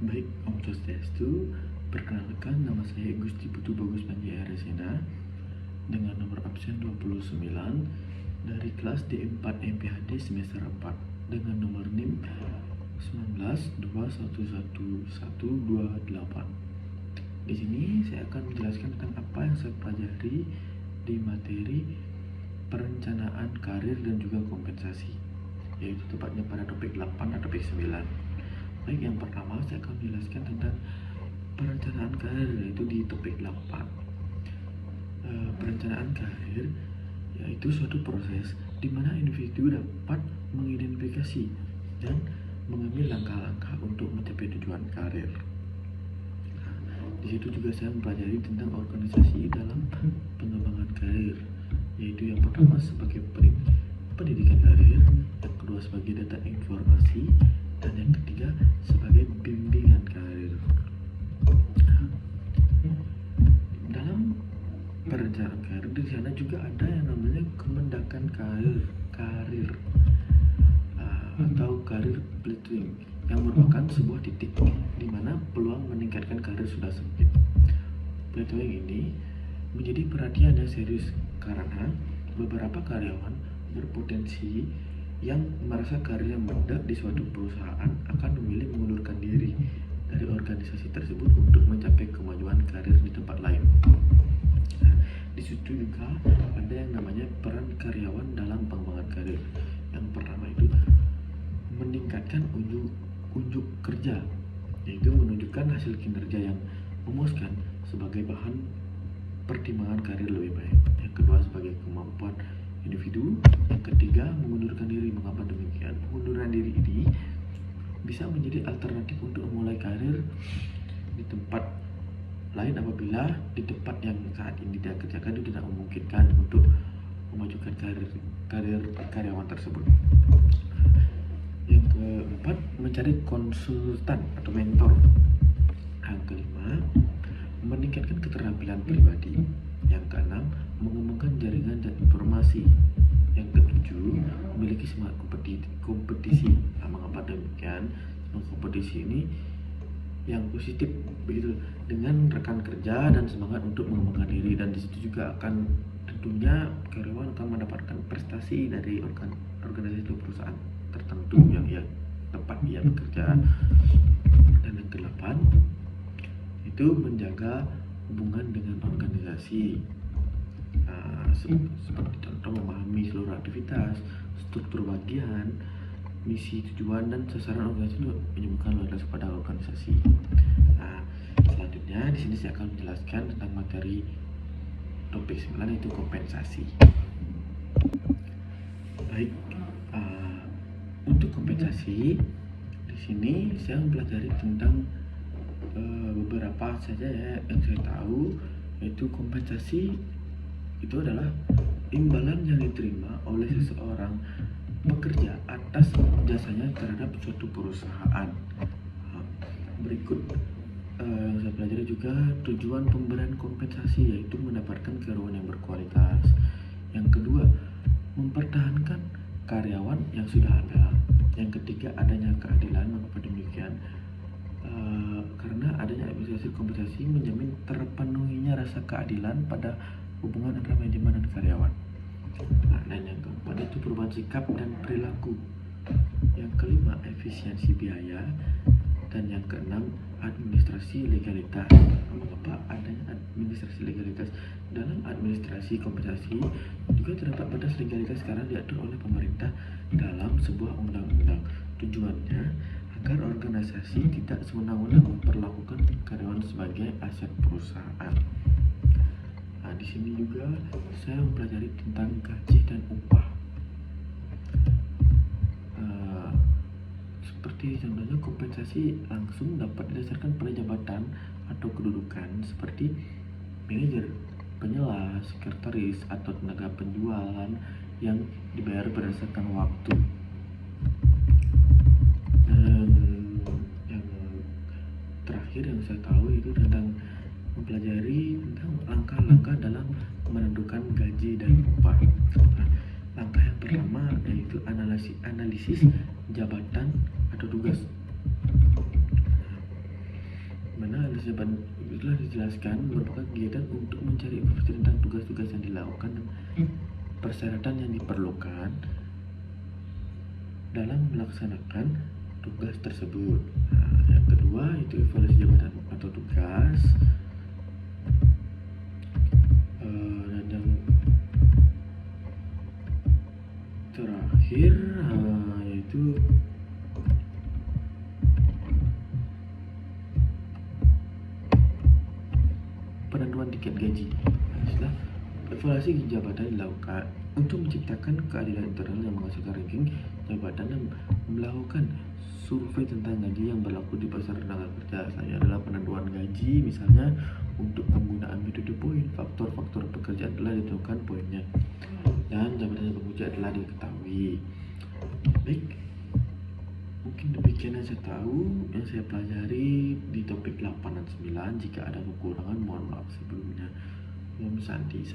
Baik, Om Swastiastu. Perkenalkan, nama saya Gusti Putu Bagus Panjaya Resena dengan nomor absen 29 dari kelas D4 MPHD semester 4 dengan nomor NIM 19211128. Di sini saya akan menjelaskan tentang apa yang saya pelajari di materi perencanaan karir dan juga kompensasi, yaitu tepatnya pada topik 8 atau topik 9. Baik, yang pertama saya akan menjelaskan tentang perencanaan karir, yaitu di topik 8. Perencanaan karir yaitu suatu proses di mana individu dapat mengidentifikasi dan mengambil langkah-langkah untuk mencapai tujuan karir. Di situ juga saya mempelajari tentang organisasi dalam pengembangan karir, yaitu yang pertama sebagai pendidikan karir, yang kedua sebagai data informasi, dan yang ketiga sebagai bimbingan karir. Dalam perencanaan karir di sana juga ada yang namanya kemendakan karir atau karir plateauing, yang merupakan sebuah titik di mana peluang meningkatkan karir sudah sempit. Plateauing ini menjadi perhatian yang serius karena beberapa karyawan berpotensi yang merasa karirnya meledak di suatu perusahaan akan memilih mengundurkan diri dari organisasi tersebut untuk mencapai kemajuan karir di tempat lain. Nah, di situ juga ada yang namanya peran karyawan dalam pengembangan karir. Yang pertama itu meningkatkan unjuk kerja, yaitu menunjukkan hasil kinerja yang memuaskan sebagai bahan pertimbangan karir lebih baik. Yang kedua sebagai kemampuan individu. Yang ketiga mengundurkan diri. Mengapa demikian? Pengunduran diri ini bisa menjadi alternatif untuk memulai karir di tempat lain apabila di tempat yang saat ini dia kerjakan itu tidak memungkinkan untuk memajukan karir karyawan tersebut. Yang keempat, mencari konsultan atau mentor. Yang kelima, meningkatkan keterampilan pribadi. Yang keenam, mengembangkan jaringan dan informasi. Yang ketujuh, memiliki semangat kompetisi. Mengapa demikian? Kompetisi ini yang positif begitu, dengan rekan kerja dan semangat untuk mengembangkan diri, dan disitu juga akan tentunya karyawan akan mendapatkan prestasi dari organisasi atau perusahaan tertentu yang tempat ia bekerja. Dan yang ke-8 itu menjaga hubungan dengan organisasi. Seperti contoh memahami seluruh aktivitas, struktur bagian, misi, tujuan, dan sasaran organisasi untuk menyembuhkan loyalitas kepada organisasi. Selanjutnya di sini saya akan menjelaskan tentang materi topik 9, yaitu kompensasi. Baik, untuk kompensasi di sini saya mempelajari tentang beberapa saja ya yang saya tahu, yaitu kompensasi itu adalah imbalan yang diterima oleh seseorang bekerja atas jasanya terhadap suatu perusahaan. Berikut yang saya pelajari juga tujuan pemberian kompensasi, yaitu mendapatkan karyawan yang berkualitas. Yang kedua, mempertahankan karyawan yang sudah ada. Yang ketiga, adanya keadilan. Mengapa demikian? Karena adanya administrasi kompensasi menjamin terpenuhinya rasa keadilan pada hubungan antara manajemen dan karyawan. Dan yang keempat itu perubahan sikap dan perilaku. Yang kelima, efisiensi biaya. Dan yang keenam, administrasi legalitas. Mengapa adanya administrasi legalitas? Dalam administrasi kompensasi juga terdapat batas legalitas karena diatur oleh pemerintah dalam sebuah undang-undang. Tujuannya agar organisasi tidak semena-mena memperlakukan karyawan sebagai aset perusahaan. Di sini juga saya mempelajari tentang gaji dan upah. Seperti contohnya kompensasi langsung dapat didasarkan pada jabatan atau kedudukan seperti manajer, penyelas, sekretaris, atau tenaga penjualan yang dibayar berdasarkan waktu. Dan yang terakhir yang saya tahu itu tentang mempelajari tentang langkah-langkah dalam menentukan gaji dan upah. Langkah yang pertama yaitu analisis jabatan atau tugas. jabatan telah dijelaskan merupakan kegiatan untuk mencari informasi tentang tugas-tugas yang dilakukan dan persyaratan yang diperlukan dalam melaksanakan tugas tersebut. Nah, yang kedua itu evaluasi jabatan atau tugas. Dan yang terakhir yaitu penentuan tiket gaji. Setelah evaluasi jabatan dilakukan untuk menciptakan keadilan internal yang menghasilkan ranking jabatan dan melakukan survei tentang gaji yang berlaku di pasar tenaga kerja. Selanjutnya adalah penentuan gaji, misalnya untuk penggunaan metode poin, faktor-faktor pekerjaan telah ditentukan poinnya, dan jabatan yang bekerja telah diketahui. Baik, mungkin demikian yang saya tahu, yang saya pelajari di topik 8 dan 9. Jika ada kekurangan, mohon maaf sebelumnya. Om Santi.